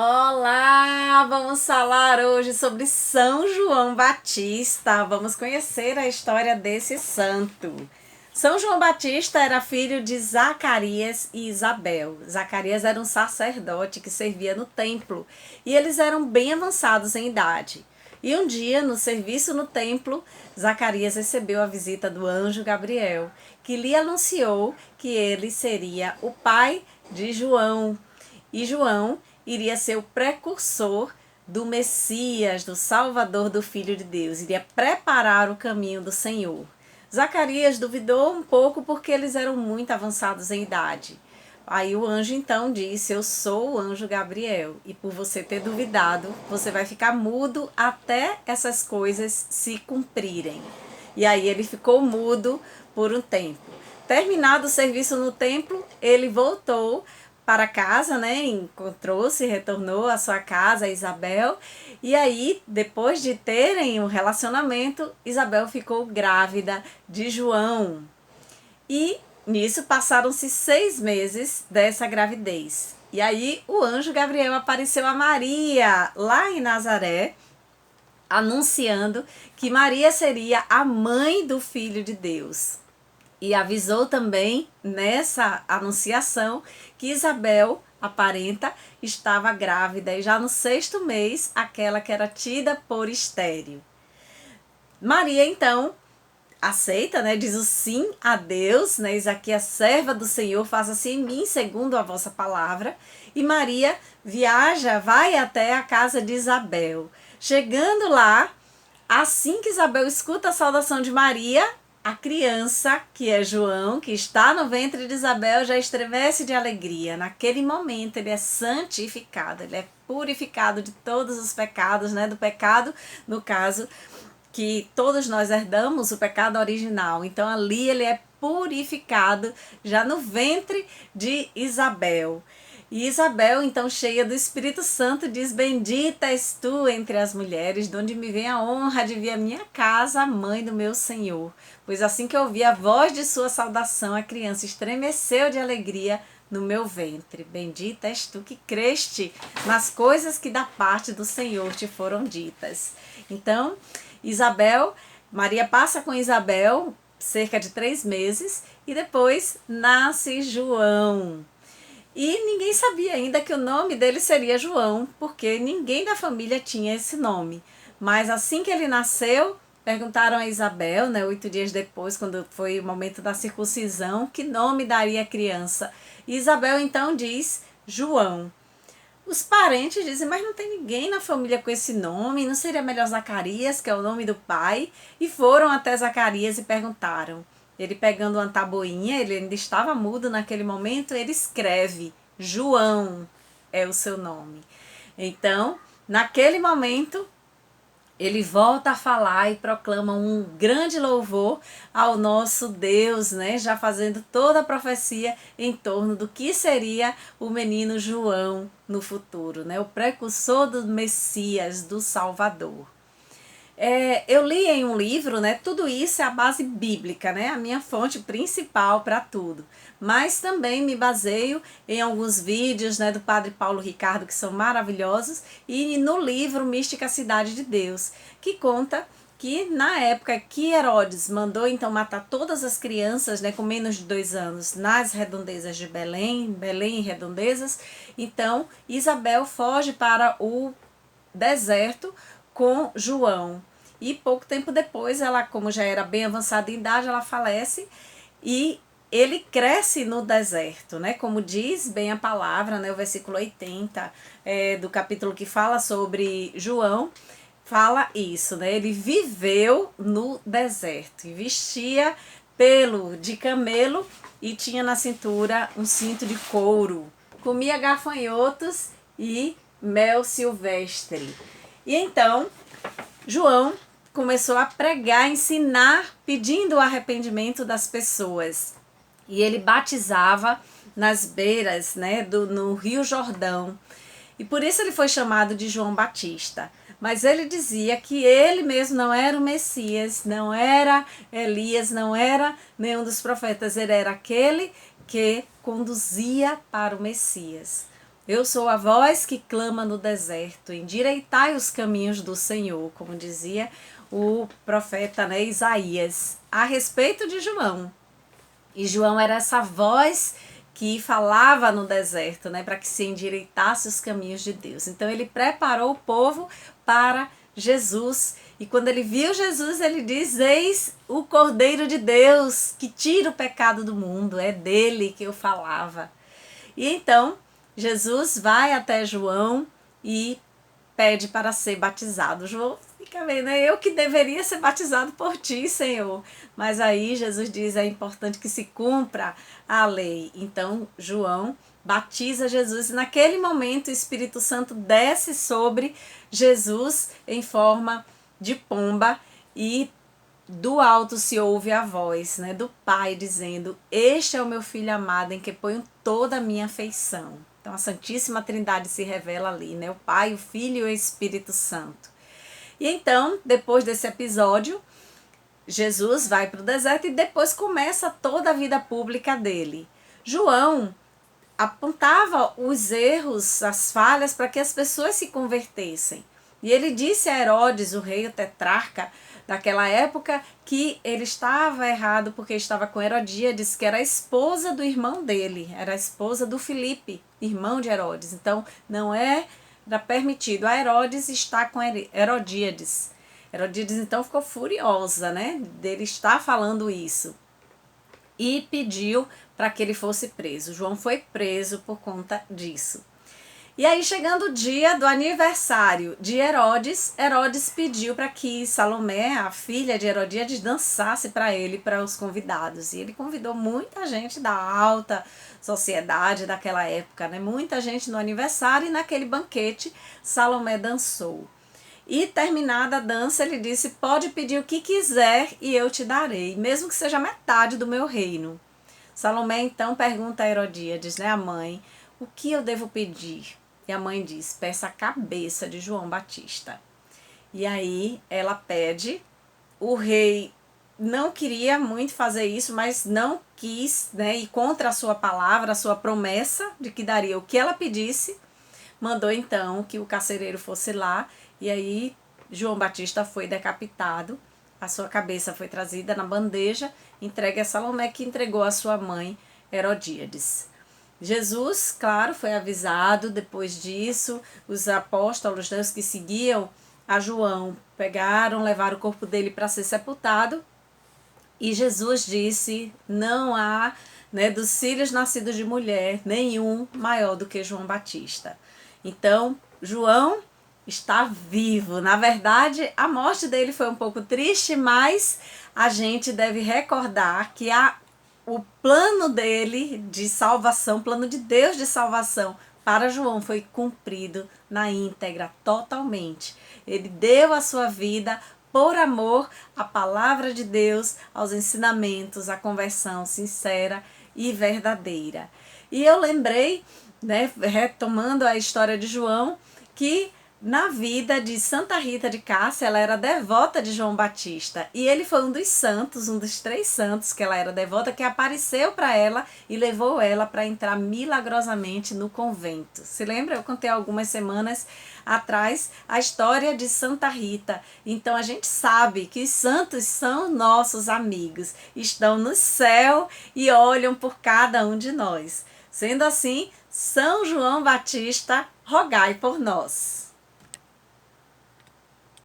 Olá! Vamos falar hoje sobre São João Batista. Vamos conhecer a história desse santo. São João Batista era filho de Zacarias e Isabel. Zacarias era um sacerdote que servia no templo e eles eram bem avançados em idade. E um dia, no serviço no templo, Zacarias recebeu a visita do anjo Gabriel, que lhe anunciou que ele seria o pai de João. E João iria ser o precursor do Messias, do Salvador, do Filho de Deus, iria preparar o caminho do Senhor. Zacarias duvidou um pouco porque eles eram muito avançados em idade. Aí o anjo então disse: eu sou o anjo Gabriel, e por você ter duvidado, você vai ficar mudo até essas coisas se cumprirem. E aí ele ficou mudo por um tempo. Terminado o serviço no templo, ele voltou para casa, né? Encontrou-se, retornou à sua casa, a Isabel. E aí, depois de terem um relacionamento, Isabel ficou grávida de João. E nisso passaram-se 6 meses dessa gravidez. E aí o anjo Gabriel apareceu a Maria, lá em Nazaré, anunciando que Maria seria a mãe do Filho de Deus. E avisou também nessa anunciação que Isabel, a parenta, estava grávida e já no 6º mês, aquela que era tida por estéril. Maria então aceita, né, diz o sim a Deus, né, eis aqui a serva do Senhor, faça-se em mim segundo a vossa palavra. E Maria viaja, vai até a casa de Isabel. Chegando lá, assim que Isabel escuta a saudação de Maria, a criança, que é João, que está no ventre de Isabel, já estremece de alegria. Naquele momento ele é santificado, ele é purificado de todos os pecados, né? Do pecado, no caso, que todos nós herdamos, o pecado original. Então ali ele é purificado já no ventre de Isabel. E Isabel, então, cheia do Espírito Santo, diz: bendita és tu entre as mulheres, de onde me vem a honra de vir à minha casa a mãe do meu Senhor. Pois assim que eu ouvi a voz de sua saudação, a criança estremeceu de alegria no meu ventre. Bendita és tu que creste nas coisas que da parte do Senhor te foram ditas. Então, Maria passa com Isabel cerca de 3 meses e depois nasce João. E ninguém sabia ainda que o nome dele seria João, porque ninguém da família tinha esse nome. Mas assim que ele nasceu, perguntaram a Isabel, né, 8 dias depois, quando foi o momento da circuncisão, que nome daria a criança. E Isabel então diz João. Os parentes dizem: mas não tem ninguém na família com esse nome, não seria melhor Zacarias, que é o nome do pai? E foram até Zacarias e perguntaram. Ele, pegando uma tabuinha, ele ainda estava mudo naquele momento, ele escreve: João é o seu nome. Então, naquele momento, ele volta a falar e proclama um grande louvor ao nosso Deus, né? Já fazendo toda a profecia em torno do que seria o menino João no futuro, né? O precursor do Messias, do Salvador. Eu li em um livro, né? Tudo isso é a base bíblica, né? A minha fonte principal para tudo. Mas também me baseio em alguns vídeos, né, do Padre Paulo Ricardo, que são maravilhosos, e no livro Mística Cidade de Deus, que conta que na época que Herodes mandou então matar todas as crianças, né, com menos de 2 anos nas redondezas de Belém e redondezas, então Isabel foge para o deserto com João. E pouco tempo depois, ela, como já era bem avançada em idade, ela falece e ele cresce no deserto, né? Como diz bem a palavra, né? O versículo 80 do capítulo que fala sobre João, fala isso, né? Ele viveu no deserto e vestia pelo de camelo e tinha na cintura um cinto de couro. Comia gafanhotos e mel silvestre. E então, João começou a pregar, ensinar, pedindo o arrependimento das pessoas. E ele batizava nas beiras, né, no Rio Jordão. E por isso ele foi chamado de João Batista. Mas ele dizia que ele mesmo não era o Messias, não era Elias, não era nenhum dos profetas. Ele era aquele que conduzia para o Messias. Eu sou a voz que clama no deserto, endireitai os caminhos do Senhor, como dizia o profeta, né, Isaías, a respeito de João. E João era essa voz que falava no deserto, né, para que se endireitasse os caminhos de Deus. Então ele preparou o povo para Jesus. E quando ele viu Jesus, ele diz: eis o Cordeiro de Deus que tira o pecado do mundo. É dele que eu falava. E então Jesus vai até João e pede para ser batizado. João fica vendo, né? Eu que deveria ser batizado por ti, Senhor. Mas aí Jesus diz: é importante que se cumpra a lei. Então João batiza Jesus e naquele momento o Espírito Santo desce sobre Jesus em forma de pomba e do alto se ouve a voz, né, do Pai dizendo: este é o meu Filho amado em que ponho toda a minha afeição. Então a Santíssima Trindade se revela ali, né, o Pai, o Filho e o Espírito Santo. E então, depois desse episódio, Jesus vai para o deserto e depois começa toda a vida pública dele. João apontava os erros, as falhas, para que as pessoas se convertessem. E ele disse a Herodes, o rei, o tetrarca daquela época, que ele estava errado porque estava com Herodíades, que era a esposa do irmão dele, era a esposa do Filipe, irmão de Herodes. Então, não era permitido a Herodes estar com Herodíades. Herodíades, então, ficou furiosa, né, dele estar falando isso. E pediu para que ele fosse preso. João foi preso por conta disso. E aí, chegando o dia do aniversário de Herodes, Herodes pediu para que Salomé, a filha de Herodíades, dançasse para ele, para os convidados. E ele convidou muita gente da alta sociedade daquela época, né? Muita gente no aniversário, e naquele banquete Salomé dançou. E terminada a dança, ele disse: pode pedir o que quiser e eu te darei, mesmo que seja metade do meu reino. Salomé então pergunta a Herodíades, né, a mãe: o que eu devo pedir? E a mãe diz: peça a cabeça de João Batista. E aí ela pede. O rei não queria muito fazer isso, mas não quis, né, ir contra a sua palavra, a sua promessa de que daria o que ela pedisse. Mandou então que o carcereiro fosse lá, e aí João Batista foi decapitado. A sua cabeça foi trazida na bandeja, entregue a Salomé, que entregou a sua mãe Herodíades. Jesus, claro, foi avisado. Depois disso, os apóstolos, né, os que seguiam a João, pegaram, levaram o corpo dele para ser sepultado. E Jesus disse: não há, né, dos filhos nascidos de mulher nenhum maior do que João Batista. Então, João está vivo. Na verdade, a morte dele foi um pouco triste, mas a gente deve recordar que o plano dele de salvação, plano de Deus de salvação para João foi cumprido na íntegra, totalmente. Ele deu a sua vida por amor à palavra de Deus, aos ensinamentos, à conversão sincera e verdadeira. E eu lembrei, né, retomando a história de João, que na vida de Santa Rita de Cássia, ela era devota de João Batista. E ele foi um dos santos, um dos 3 santos que ela era devota, que apareceu para ela e levou ela para entrar milagrosamente no convento. Se lembra? Eu contei algumas semanas atrás a história de Santa Rita. Então a gente sabe que os santos são nossos amigos, estão no céu e olham por cada um de nós. Sendo assim, São João Batista, rogai por nós.